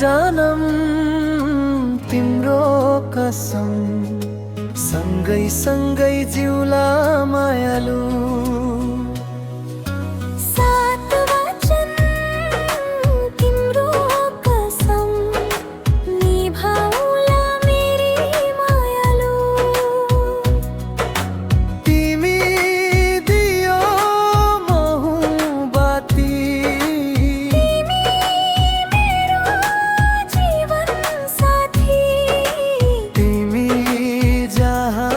जनम तिम्रो कसम सँगै सँगै जिउला मायालु। सात वचन तिम्रो कसम निभाउला मेरी मायालु। तिमी दियो मोहब्बती, तिमी मेरो जीवन साथी। तिमी जहाँ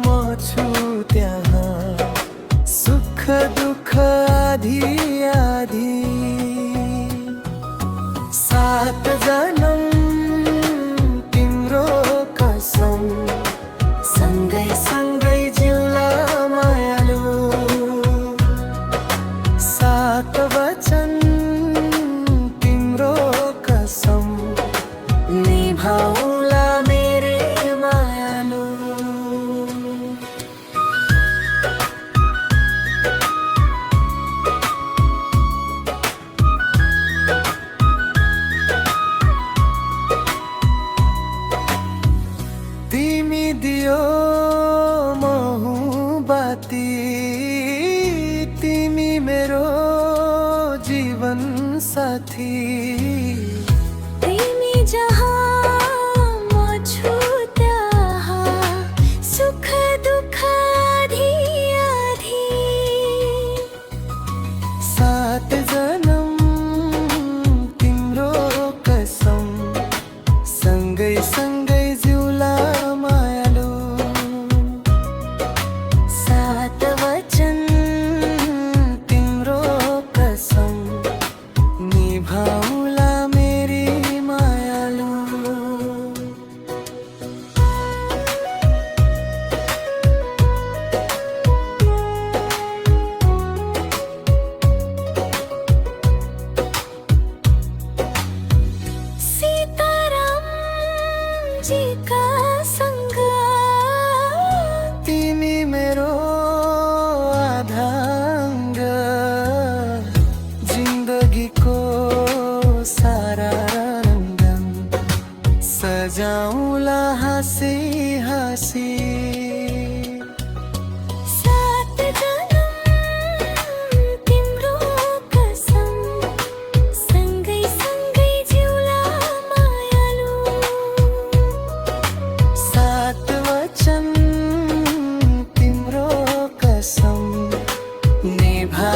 म छु त्यहाँ सुख दुःख आधी आधी। सात जनम तिम्रो कसम सँगै सँगै जिउला मायालु। सात वचन तिम्रो कसम निभाउला मेरे मायालु। तिमी दियो मोहब्बती, तिमी मेरो जीवन साथी। तिमी जहाँ म छु त्यहाँ सुख दुःख आधी आधी। सात जनम तिम्रो कसम सँगै सँगै जिउला मायालु। सात वचन तिम्रो कसम निभाउला मेरी मायालु। सीताराम जी का संग तिमी मेरो आधा अङ्ग, जिन्दगीको सारा रङ्गन सजाउला हाँसी हाँसी। सात जनम तिम्रो कसम सँगै सँगै जिउला मायालु। सात वचन तिम्रो कसम निभा